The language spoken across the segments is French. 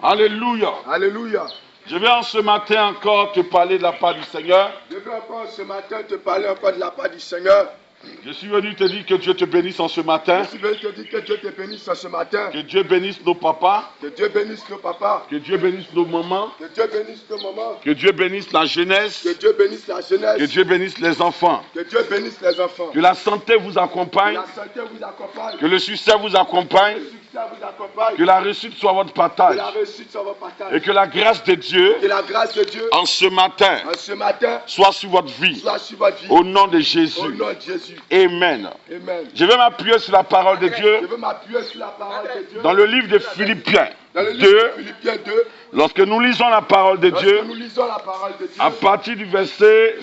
Alléluia. Alléluia. Je vais en ce matin encore te parler de la part du Seigneur. Je vais encore ce matin te parler encore de la part du Seigneur. Je suis venu te dire que Dieu te bénisse en ce matin. Je suis venu te dire que Dieu te bénisse ce matin. Que Dieu bénisse nos papas. Que Dieu bénisse nos papas. Que Dieu bénisse nos mamans. Que Dieu bénisse nos mamans. Que Dieu bénisse la jeunesse. Que Dieu bénisse la jeunesse. Que Dieu bénisse les enfants. Que Dieu bénisse les enfants. Que la santé vous Que accompagne. la santé vous accompagne. Que le succès vous accompagne. Que le succès vous accompagne. Que la réussite soit votre Que partage. la réussite soit votre partage. Et que la grâce de Dieu, Que la grâce de Dieu en ce matin, soit sur votre vie. soit sur votre vie. Au nom de Au Jésus. nom de Jésus. Amen. Amen. Je vais m'appuyer sur la parole de Je Dieu veux m'appuyer sur la parole de Dieu. dans le livre de Philippiens Dans le livre 2. de Philippiens 2. Lorsque nous lisons la parole de Dieu, Lorsque nous lisons la parole de Dieu. à partir du verset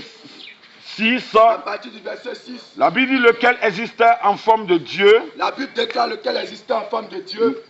6, À partir du verset 6. la Bible dit lequel existait en forme de Dieu, La Bible déclare lequel existait en forme de Dieu.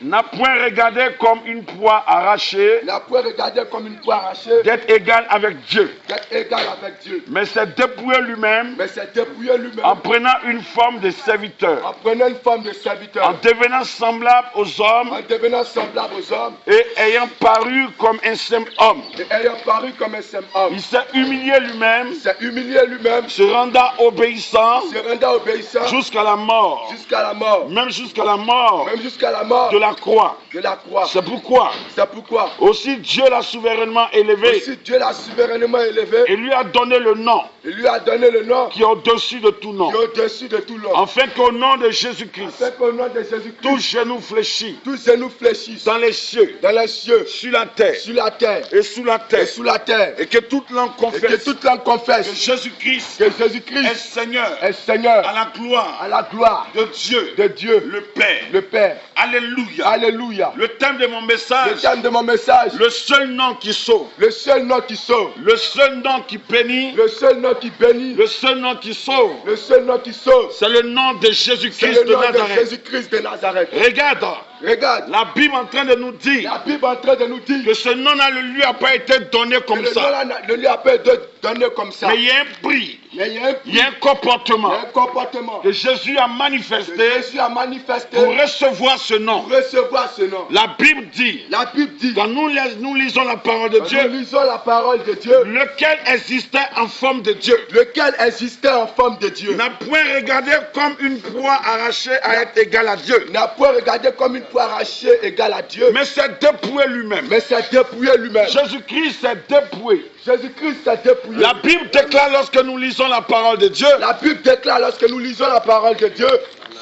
n'a point regardé comme une proie arrachée N'a point regardé comme une proie arrachée. d'être égal avec Dieu, D'être égal avec Dieu. mais s'est dépouillé lui-même Mais s'est dépouillé lui-même. en prenant une forme de serviteur, En prenant une forme de en serviteur. devenant semblable aux hommes En devenant semblable aux hommes. et ayant paru comme un simple homme. Et ayant paru comme un simple homme. Il s'est humilié lui-même, Il s'est humilié lui-même. se rendant obéissant Se rendant obéissant. jusqu'à la mort, Jusqu'à la mort. même jusqu'à la mort Même jusqu'à la mort. de la croix. De la croix. C'est pourquoi C'est pourquoi. aussi Dieu l'a souverainement élevé Aussi Dieu l'a souverainement élevé. et lui a donné le nom Il lui a donné le nom qui est au-dessus de tout nom, qui est au-dessus de tout nom. afin qu'au nom de Jésus-Christ, Afin qu'au nom de Jésus-Christ, tout genou fléchit tous genoux fléchissent dans les cieux, dans les cieux, sur la terre sur la terre et sous la et terre, sous la terre. et que toute langue Et que confesse toute langue que confesse Jésus-Christ que est Jésus-Christ Seigneur, est Seigneur à la gloire à la gloire de Dieu, de Dieu, le Père. le Père. Alléluia. Alléluia. Le thème de mon Le message, thème de mon message, le seul nom qui sauve, le seul nom qui sauve, le seul nom qui bénit, le seul nom qui bénit, le seul nom qui sauve, le seul nom qui sauve, c'est le nom de c'est Jésus-Christ le de nom de Nazareth. Jésus-Christ de Nazareth. Regarde, Regarde, la Bible est en train de nous dire la Bible est en train de nous dire que ce nom-là ne lui a pas été donné que comme le ça. nom-là ne lui a pas été donné comme ça. Mais il y a un prix, Mais il y a un prix, il y a un comportement il y a un comportement que Jésus a que manifesté Jésus a manifesté pour recevoir ce nom. pour recevoir ce nom. La Bible dit, La Bible dit, quand nous lisons la parole de quand Dieu, nous lisons la parole de Dieu, lequel existait en forme de Dieu, lequel existait en forme de Dieu, n'a point regardé comme une proie arrachée à être égal à Dieu, n'a point regardé comme une proie arrachée égale à Dieu, mais s'est dépouillé lui-même. mais s'est dépouillé lui-même. Jésus-Christ s'est dépouillé. Jésus-Christ s'est dépouillé. La Bible déclare lorsque nous lisons la parole de Dieu, La Bible déclare lorsque nous lisons la parole de Dieu,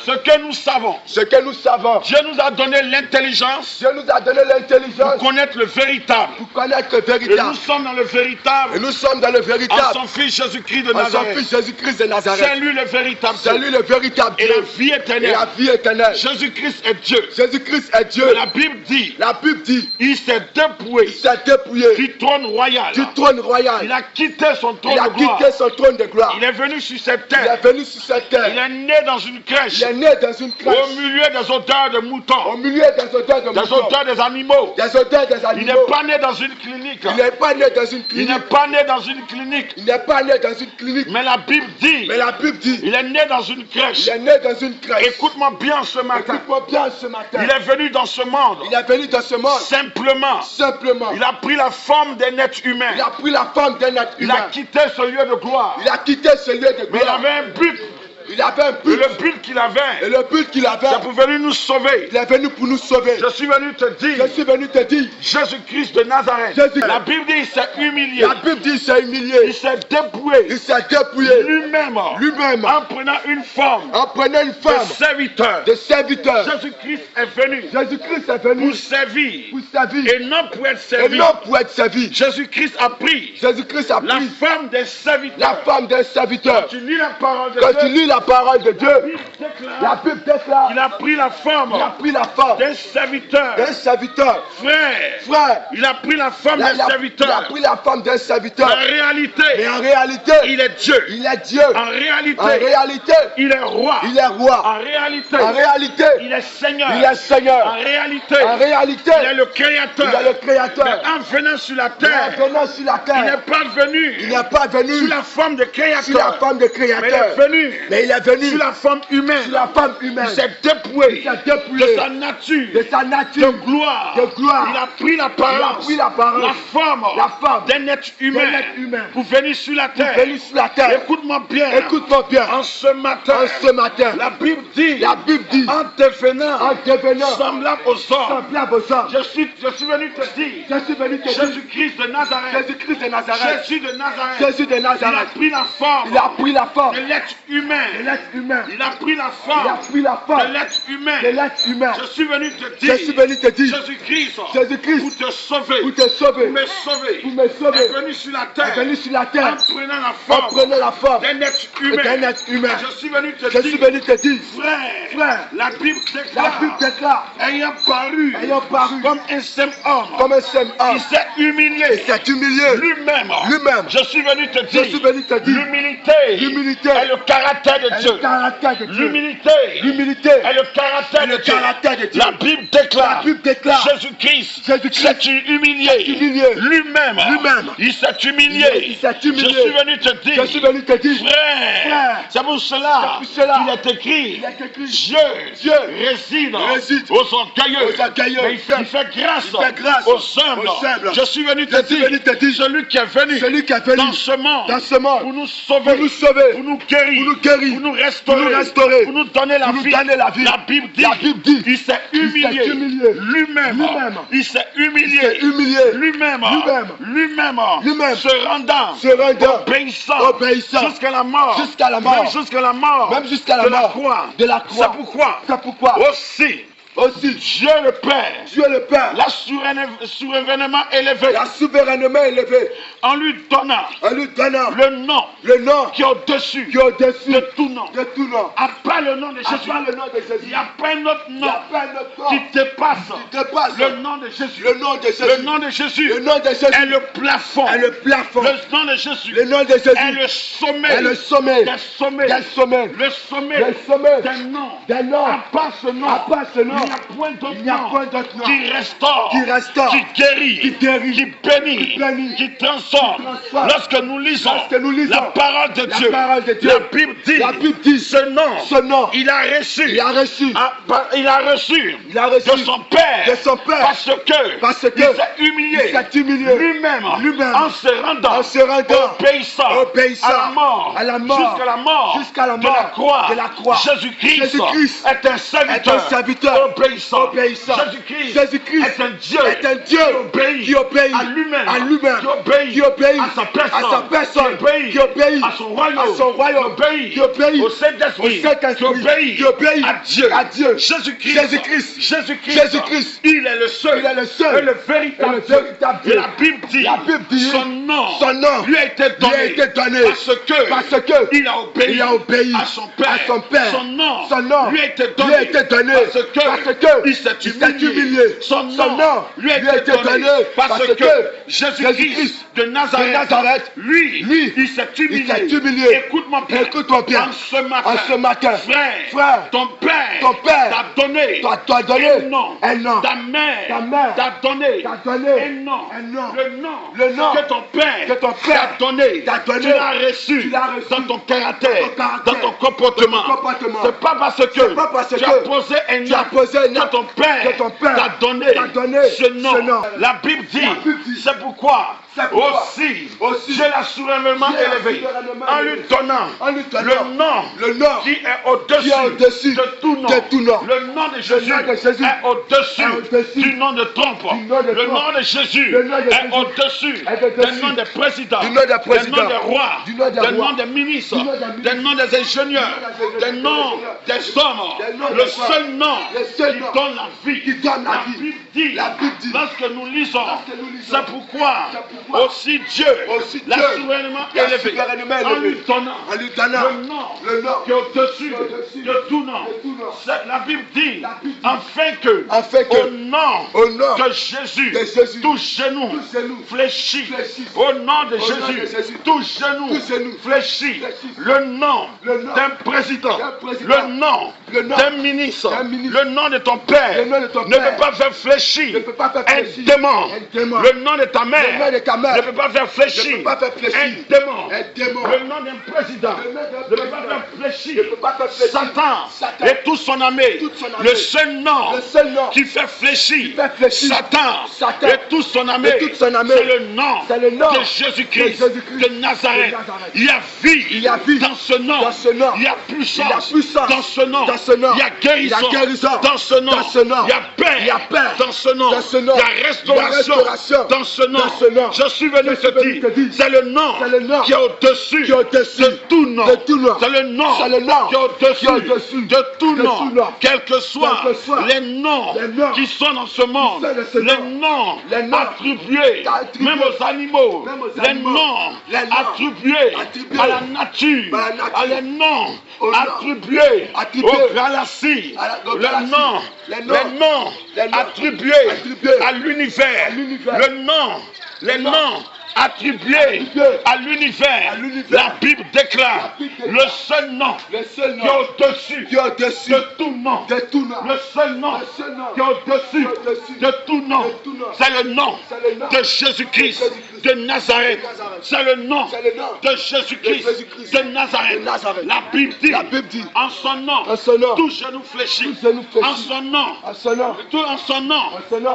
ce que nous savons. ce que nous savons. Dieu nous a donné l'intelligence Dieu nous a donné l'intelligence pour connaître le véritable. pour connaître le Et nous véritable. sommes dans le véritable Et nous sommes dans le en véritable. son Fils Jésus-Christ de En son Nazareth. Fils Jésus-Christ de C'est Nazareth. lui le véritable C'est Dieu. lui le véritable Et la Dieu vie et éternelle. la vie éternelle. Jésus-Christ est Dieu. Jésus-Christ est Dieu. La Bible dit, La Bible dit, il s'est il dépouillé s'est dépouillé du trône royal. du trône Il royal. a quitté son trône Il a de gloire. quitté son trône de gloire. Il est venu sur cette Il est terre. venu sur cette Il terre. est né dans une crèche. Il est né dans une crèche. Au milieu des odeurs de Au moutons. milieu des odeurs de Des moutons. odeurs des animaux. Des odeurs des Il animaux. n'est pas né dans une clinique. Il n'est pas né dans une Il clinique. n'est pas né dans une clinique. Il n'est pas né dans une clinique. Mais la Bible dit, Mais la Bible dit, il est né dans une crèche. il est né dans une crèche. Écoute-moi bien ce matin. Écoute-moi bien ce matin. Il est venu dans ce monde Il est venu dans ce monde simplement. simplement. Il a pris la forme d'un être humain. Il a pris la forme d'un être Il a humain. quitté ce lieu de gloire. Il a quitté ce lieu de Mais il gloire. avait un but. Il avait un Et but. le but qu'il Et avait, le but qu'il avait, c'est pour venir nous sauver. il est venu pour nous sauver. Je suis venu te Je dire, suis venu te dire, Jésus-Christ de Nazareth. Jésus. La Bible dit, il s'est humilié. la Bible dit, il s'est humilié. Il s'est dépouillé Il s'est dépouillé lui-même lui-même en prenant une forme en prenant une de femme serviteur. de serviteur. Jésus-Christ est venu Jésus-Christ est venu pour servir pour servir et non pour être et servi. non pour être servi. Jésus-Christ a pris Jésus-Christ a la pris forme des la serviteurs. femme d'un serviteur. Tu lis la parole de Quand tu Dieu, lis la parole de Dieu, il déclare la Bible déclare qu'il a pris la forme qu'il a pris la forme d'un serviteur. d'un serviteur. Frère, Frère, il a pris la forme il a, d'un il a serviteur. pris la forme d'un En serviteur. réalité, Mais en réalité, il est Dieu. il est Dieu. En réalité, En réalité, il est roi. il est roi. En réalité, En réalité, il est Seigneur. il est Seigneur. En réalité, En réalité, il est le créateur. il est le créateur. Mais en venant sur la Mais terre, en venant sur la il n'est terre, pas venu il n'est pas venu sous la forme de sous la créateur. forme de Mais il est créateur. venu Mais Et il est venu sur la forme humaine. sur la femme humaine. Il s'est dépouillé Il s'est dépouillé de sa nature, de sa de nature, gloire. de gloire. Il a pris l'apparence, Il a pris l'apparence, la forme forme d'un être humain d'un être humain pour venir sur la terre. venu sur la terre. Écoute-moi bien. Écoute-moi bien. En ce matin, En ce matin, la Bible dit, la Bible dit, en devenant en devenant semblable aux hommes, semblable aux hommes, je suis venu te dire, je suis venu te dire, Jésus-Christ de Nazareth, Jésus-Christ de Nazareth, Jésus de Nazareth, Jésus de il a Nazareth, pris la forme il a pris la forme de l'être humain. de l'être humain. Il a pris la Il a forme pris la de forme l'être humain. de l'être humain. Je suis venu te Je suis dire, venu te dire, Jésus-Christ, Jésus-Christ, pour te sauver, pour te sauver, pour me sauver, pour me sauver, est venu sur la est terre, venu sur la en terre, prenant la en forme prenant la forme d'un être d'un humain. être humain. Je suis venu te Je suis dire, venu te dire, frère, la Bible la Bible déclare, déclare, ayant paru comme un simple homme, comme un seul homme, il s'est humilié il s'est humilié lui-même. lui-même. Je suis venu te Je suis dire, venu te dire, l'humilité l'humilité est le caractère de est Dieu. le caractère de Dieu. L'humilité L'humilité est le caractère le de Dieu. caractère de Dieu. La Bible déclare, La Bible déclare, Jésus-Christ Jésus-Christ s'est humilié humilié lui-même. lui-même. Il s'est humilié. Il s'est humilié. Je suis venu te dire, Je suis venu te dire, frère, c'est pour cela C'est pour cela qu'il est écrit, il est écrit, Dieu réside aux orgueilleux, aux orgueilleux. mais il fait grâce aux humbles. aux humbles. Je suis venu te Je suis venu te dire, dire, celui qui est venu celui qui est venu dans ce monde pour pour nous nous sauver, sauver, pour nous guérir, pour nous guérir, pour nous restaurer, restaurer, pour nous donner la pour nous vie. donner la vie. La Bible dit, La Bible dit, il s'est humilié humilié lui-même. lui-même. Il s'est humilié s'est humilié lui-même. lui-même. Se rendant, se rendant, obéissant jusqu'à la mort. jusqu'à la mort. Même jusqu'à la mort. Même jusqu'à la de mort. la croix. De la croix. C'est pourquoi aussi Dieu le Père Dieu le Père l'a souverainement élevé l'a souverainement élevé en lui donnant en lui donnant le nom le nom qui est au-dessus qui est au-dessus de tout nom. de tout nom. Après le nom de Jésus, Après le nom de Jésus, il n'y a pas un autre il n'y nom a pas un autre nom qui dépasse qui dépasse le nom de Jésus. le nom de Jésus. Le nom de Jésus Le nom de Jésus est le plafond. est le plafond. Le nom de Jésus Le nom de Jésus est le sommet. est le sommet des sommets. des sommets. Le sommet Le sommet d'un nom. d'un nom. À part ce nom, À part ce nom, il n'y a point d'autre il n'y a nom point d'autre nom qui restaure, qui restaure, qui guérit, qui guérit, qui bénit, qui bénit, qui transforme. qui transforme. Lorsque nous lisons La la parole de la Dieu, parole de Dieu, la Bible dit, la Bible dit, ce nom, il a reçu, il a reçu de son Père, de son Père, parce que il il s'est humilié lui-même en se rendant obéissant à la mort, jusqu'à la mort de la croix. Jésus-Christ est un serviteur obéissant. Jésus-Christ est un Dieu qui obéit à lui-même, qui obéit à sa personne, qui obéit à son royaume, qui obéit au Saint-Esprit, qui obéit à Dieu. Jésus-Christ, il est le seul et le véritable Dieu. Et la Bible dit, son nom lui a été donné parce que il a obéi à son Père. Son nom lui a été donné parce que il s'est humilié. Son nom lui a été donné parce que Jésus-Christ de Nazareth, lui, il s'est humilié. Écoute-moi bien. En ce matin, frère, ton Père t'a donné un nom. Ta mère t'a donné un nom. Le nom que ton Père t'a donné. Tu l'as reçu dans ton caractère, dans ton comportement. C'est pas parce que tu as posé un nom que ton Père t'a donné ce nom. La Bible dit, c'est pourquoi aussi Dieu l'a souverainement élevé en lui donnant le nom qui est au-dessus de tout nom. Le nom de Jésus est au-dessus du nom de Trump. Le nom de Jésus est au-dessus du nom des présidents, du nom des rois, du nom des ministres, du nom des ingénieurs, du nom des hommes. Le seul nom qui donne la vie. La Bible dit, lorsque nous lisons, c'est pourquoi aussi Dieu l'a souverainement élevé en lui donnant le nom qui est au-dessus de tout nom. La Bible dit, afin que au nom de Jésus, tout genou fléchit. Au nom de Jésus, tout genou fléchit. Le nom d'un président, le nom d'un ministre, le nom de ton père ne peut pas faire fléchir un démon. Le nom de ta mère ne peut pas faire fléchir un démon. Le nom d'un président ne peut pas faire fléchir Satan et toute son armée. Le seul nom qui fait fléchir Satan et toute son armée, c'est le nom de Jésus-Christ de Nazareth. Il y a vie dans ce nom. Il y a puissance dans ce nom. Il y a guérison dans ce nom. Il y a paix dans ce nom. Il y a restauration dans ce nom. Je suis venu te dire, c'est le nom qui est au-dessus de tout nom. C'est le nom qui est au-dessus de tout nom. Quels que soient les noms qui sont dans ce monde, les noms attribués même aux animaux, les noms attribués à la nature, à les noms attribués aux galaxies, les noms attribués à l'univers, les noms attribué à l'univers. La Bible déclare le seul nom qui est au-dessus de tout nom. Le seul nom qui est au-dessus de tout nom, c'est le nom de Jésus-Christ de Nazareth. C'est le nom de Jésus-Christ de Nazareth. La Bible dit en son nom, tout genou fléchit. En son nom,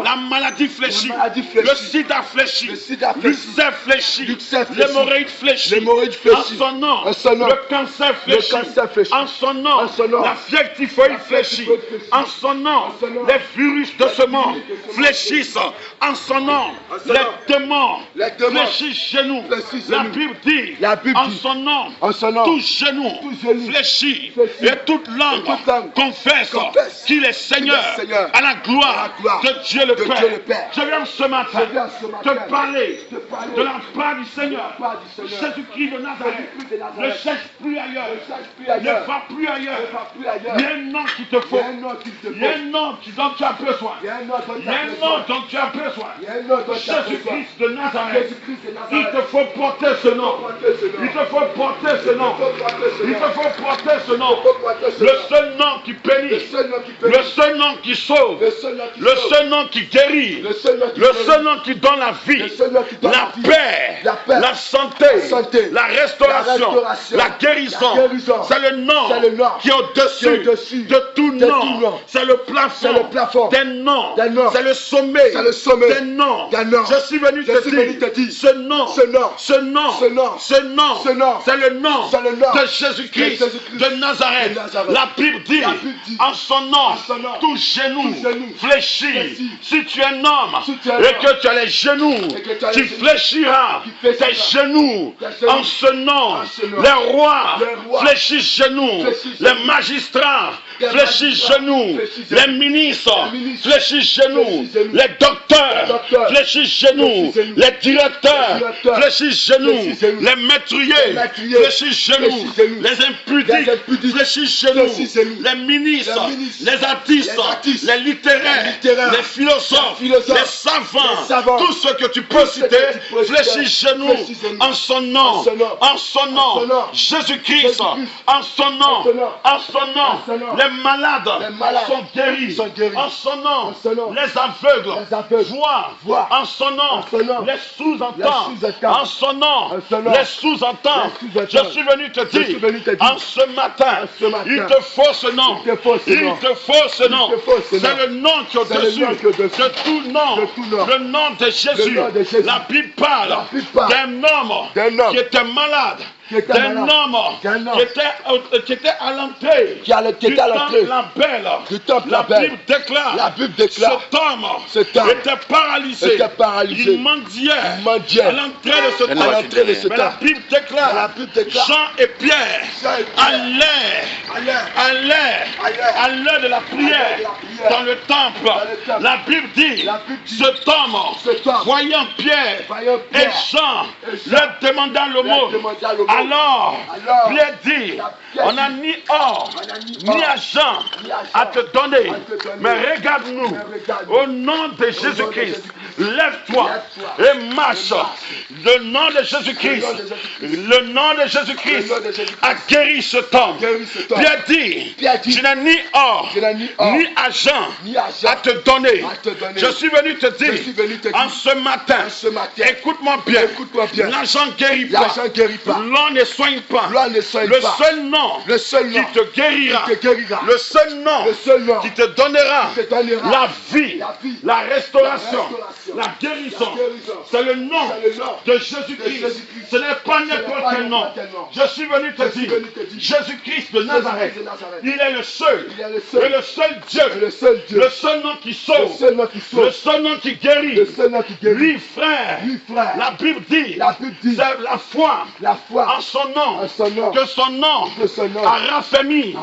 la maladie fléchit. Le sida fléchit. L'ulcère fléchit, l'hémorroïde fléchit, en son nom, le cancer fléchit, en son nom, la fièvre typhoïde fléchit, en son nom, les virus de ce monde fléchissent, en son nom, les démons fléchissent chez nous. La Bible dit, en son nom, tout genou fléchit et toute langue confesse qu'il est Seigneur à la gloire de Dieu le Père. Je viens ce matin te parler de la part du Seigneur. Jésus-Christ de Nazareth ne cherche plus ailleurs, ne va plus ailleurs. Il y a un nom qu'il te faut, il y a un nom dont tu as besoin, il y a un nom dont tu as besoin. Jésus-Christ de Nazareth, il te faut porter ce nom, il te faut porter ce nom, il te faut porter ce nom, le seul nom qui bénit, le seul nom qui sauve, le seul nom qui guérit, le seul nom qui donne la vie, la paix, la santé, la restauration, la guérison. C'est le nom qui est au-dessus de tout nom. C'est le plafond des noms. C'est le sommet des noms. Je suis venu te dire, ce nom, c'est le nom de Jésus-Christ de Nazareth. La Bible dit, en son nom, tout genou fléchit. Si tu es un homme et que tu as les genoux, tu fléchiras tes genoux en ce nom. Les rois fléchissent genoux, les magistrats fléchissent genoux, les ministres fléchissent genoux, les docteurs fléchissent genoux, les directeurs fléchissent genoux, les maîtriers fléchissent genoux, les impudiques fléchissent genoux, les ministres, les artistes, les littéraires, les philosophes, les savants, tout ce que tu peux citer fléchissent genoux en son nom, Jésus-Christ, en son nom, les malades sont guéris, en son nom, les aveugles voient, en son nom, les sous-entendent, en son nom, les sous-entendent. Je suis venu te dire, en ce matin, il te faut ce nom, il te faut ce nom, c'est le nom qui est au-dessus de tout nom, le nom de Jésus. La Bible parle d'un homme qui était malade, d'un homme qui était à l'entrée du temple la Belle. La Bible déclare cet homme était paralysé. Il mendiait à l'entrée de ce temple. Mais la Bible déclare Jean et Pierre allaient de la prière dans le temple. La Bible dit, cet homme, voyant Pierre et Jean, leur demanda le mot. Alors, Pierre dit, on n'a ni or, ni argent à te donner, mais regarde-nous, au nom de Jésus-Christ lève-toi et marche. Le nom de Jésus-Christ, le nom de Jésus-Christ a guéri cet homme. Pierre dit, je n'ai ni or, ni argent à te donner. Je suis venu te dire, en ce matin, écoute-moi bien, l'argent ne guérit pas, l'or ne soigne pas. Le seul nom qui te guérira, le seul nom qui te donnera la vie, la restauration, la guérison, c'est le nom de Jésus-Christ. Ce n'est pas n'importe quel nom. Je suis venu te dire, Jésus-Christ de Nazareth, il est le seul, et le seul Dieu, le seul nom qui sauve, le seul nom qui guérit. Lui, frère, la Bible dit, c'est la foi en son nom, que son nom a raffermi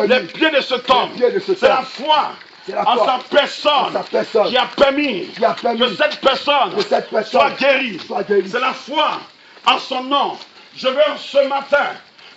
les pieds de cet homme. C'est la foi en sa personne qui a permis que cette personne soit guérie. C'est la foi en son nom. Je veux ce matin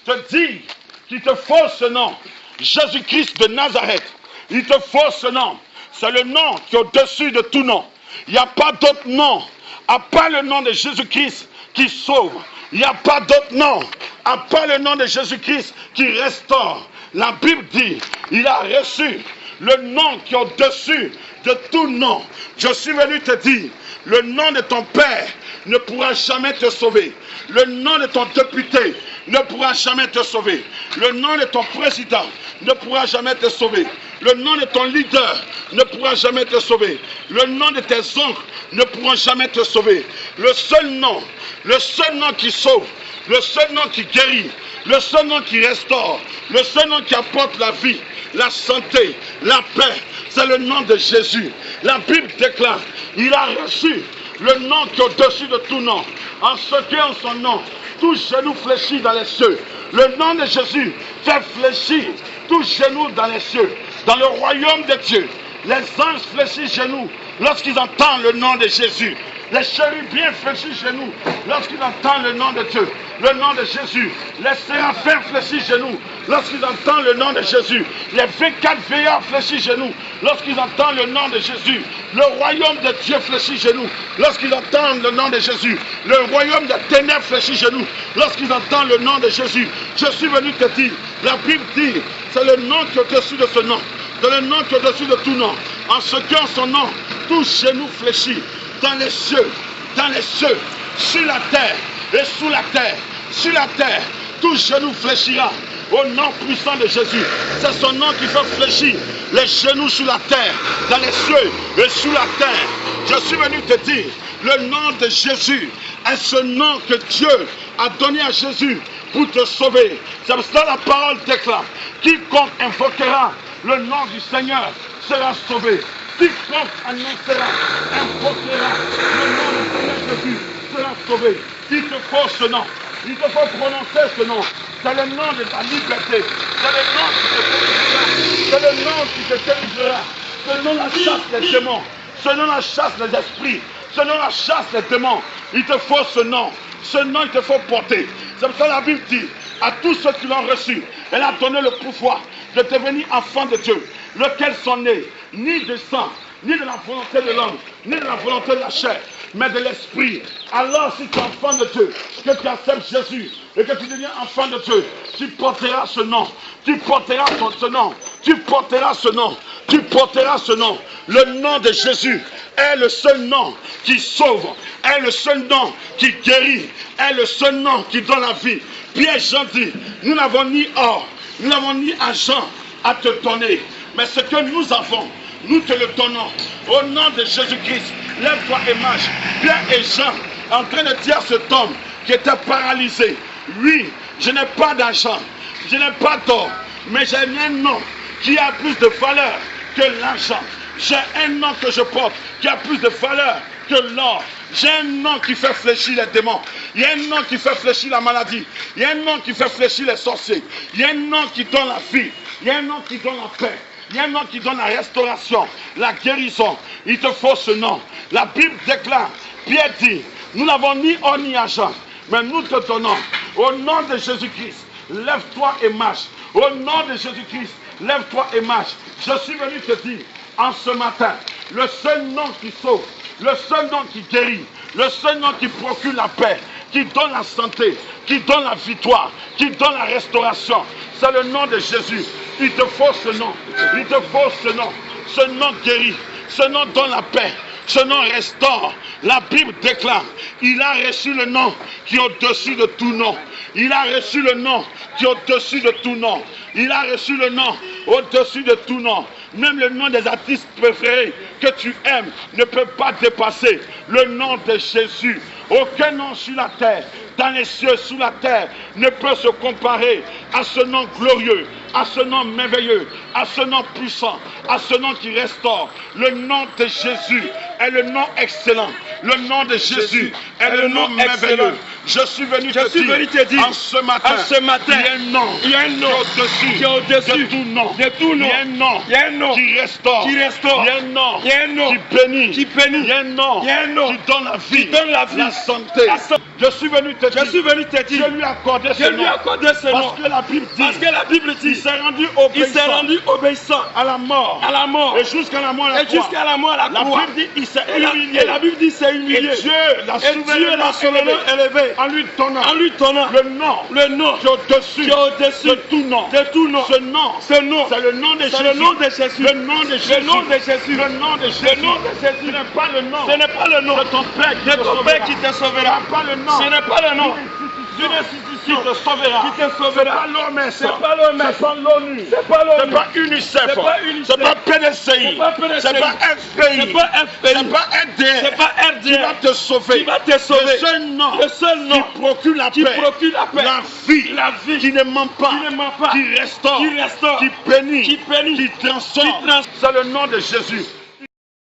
te dire qu'il te faut ce nom. Jésus-Christ de Nazareth. Il te faut ce nom. C'est le nom qui est au-dessus de tout nom. Il n'y a pas d'autre nom à part le nom de Jésus-Christ qui sauve. Il n'y a pas d'autre nom à part le nom de Jésus-Christ qui restaure. La Bible dit, il a reçu le nom qui est au-dessus de tout nom. Je suis venu te dire, le nom de ton père ne pourra jamais te sauver. Le nom de ton député ne pourra jamais te sauver. Le nom de ton président ne pourra jamais te sauver. Le nom de ton leader ne pourra jamais te sauver. Le nom de tes oncles ne pourra jamais te sauver. Le seul nom qui sauve, le seul nom qui guérit, le seul nom qui restaure, le seul nom qui apporte la vie, la santé, la paix, c'est le nom de Jésus. La Bible déclare, il a reçu le nom qui est au-dessus de tout nom. En ce qui est en son nom, tout genou fléchit dans les cieux. Le nom de Jésus fait fléchir tout genou dans les cieux. Dans le royaume de Dieu, les anges fléchissent genoux lorsqu'ils entendent le nom de Jésus. Les chéribiens fléchissent genoux lorsqu'ils entendent le nom de Dieu, le nom de Jésus. Les séraphins fléchissent genoux lorsqu'ils entendent le nom de Jésus. Les 24 veillards fléchissent genoux lorsqu'ils entendent le nom de Jésus. Le royaume de Dieu fléchit genoux lorsqu'ils entendent le nom de Jésus. Le royaume des ténèbres fléchit genoux lorsqu'ils entendent le nom de Jésus. Je suis venu te dire, la Bible dit, c'est le nom qui est au-dessus de ce nom. C'est le nom qui est au-dessus de tout nom. En ce qui est en son nom, tout genou fléchit dans les cieux, sur la terre et sous la terre. Sur la terre, tout genou fléchira au nom puissant de Jésus. C'est son nom qui fait fléchir les genoux sur la terre, dans les cieux et sous la terre. Je suis venu te dire, le nom de Jésus est ce nom que Dieu a donné à Jésus pour te sauver. C'est pour cela la parole déclare, quiconque invoquera le nom du Seigneur sera sauvé. Quiconque annoncera, invoquera le nom du Seigneur Jésus sera sauvé. Il te faut ce nom. Il te faut prononcer ce nom. C'est le nom de ta liberté. C'est le nom qui te délivrera. C'est le nom qui te délivrera. Ce nom la chasse les démons. Ce nom la chasse les esprits. Ce nom la chasse les démons. Il te faut ce nom. Ce nom, il te faut porter. C'est pour ça que la Bible dit, à tous ceux qui l'ont reçu, elle a donné le pouvoir de devenir enfants de Dieu, lequel sont nés ni de sang, ni de la volonté de l'homme, ni de la volonté de la chair, mais de l'esprit. Alors si tu es enfant de Dieu, que tu acceptes Jésus et que tu deviens enfant de Dieu, tu porteras ce nom, tu porteras ce nom, tu porteras ce nom, tu porteras ce nom. Le nom de Jésus est le seul nom qui sauve, est le seul nom qui guérit, est le seul nom qui donne la vie. Pierre Jean dit, nous n'avons ni or, nous n'avons ni argent à te donner, mais ce que nous avons, nous te le donnons. Au nom de Jésus-Christ, lève-toi et marche. Pierre et Jean, en train de dire à cet homme qui était paralysé, oui, je n'ai pas d'argent, je n'ai pas d'or, mais j'ai un nom qui a plus de valeur que l'argent. J'ai un nom que je porte qui a plus de valeur que l'or. J'ai un nom qui fait fléchir les démons. Il y a un nom qui fait fléchir la maladie. Il y a un nom qui fait fléchir les sorciers. Il y a un nom qui donne la vie. Il y a un nom qui donne la paix. Il y a un nom qui donne la restauration, la guérison. Il te faut ce nom. La Bible déclare, Pierre dit, nous n'avons ni or ni argent, mais nous te donnons. Au nom de Jésus-Christ, lève-toi et marche. Au nom de Jésus-Christ, lève-toi et marche. Je suis venu te dire, en ce matin, le seul nom qui sauve, le seul nom qui guérit, le seul nom qui procure la paix, qui donne la santé, qui donne la victoire, qui donne la restauration. C'est le nom de Jésus. Il te faut ce nom. Il te faut ce nom. Ce nom guérit. Ce nom donne la paix. Ce nom restaure. La Bible déclare, il a reçu le nom qui est au-dessus de tout nom. Il a reçu le nom qui est au-dessus de tout nom. Il a reçu le nom au-dessus de tout nom. Même le nom des artistes préférés que tu aimes ne peut pas dépasser le nom de Jésus. Aucun nom sur la terre, dans les cieux, sous la terre, ne peut se comparer à ce nom glorieux, à ce nom merveilleux, à ce nom puissant, à ce nom qui restaure. Le nom de Jésus est le nom excellent. Le nom de Jésus est le nom merveilleux. Je suis venu te dire en ce matin, il y a un nom qui est au-dessus de tout nom. Il y a un nom qui restaure. Il y a un nom qui bénit. Il y a un nom qui donne la vie, la santé. Je suis venu te dire, je lui ai accordé ce nom. Parce que la Bible dit, il s'est rendu obéissant à la mort. Et jusqu'à la mort à la croix. La Bible dit, il s'est humilié. Et la Bible dit, c'est humilié. Et Dieu l'a souverainement élevé en lui donnant le nom qui est au-dessus de tout nom. Ce nom, c'est le nom de Jésus. Le nom de Jésus. Ce n'est pas le nom de ton Père qui te sauvera. Ce n'est pas le nom d'une institution qui te sauvera. C'est pas l'OMS. C'est pas l'ONU. C'est pas UNICEF. C'est pas PDCI. C'est pas FPI. C'est pas RDR. Qui va te sauver. Le seul nom qui procure la paix. La vie qui ne ment pas. Qui restaure. Qui bénit. Qui transforme. C'est le nom de Jésus.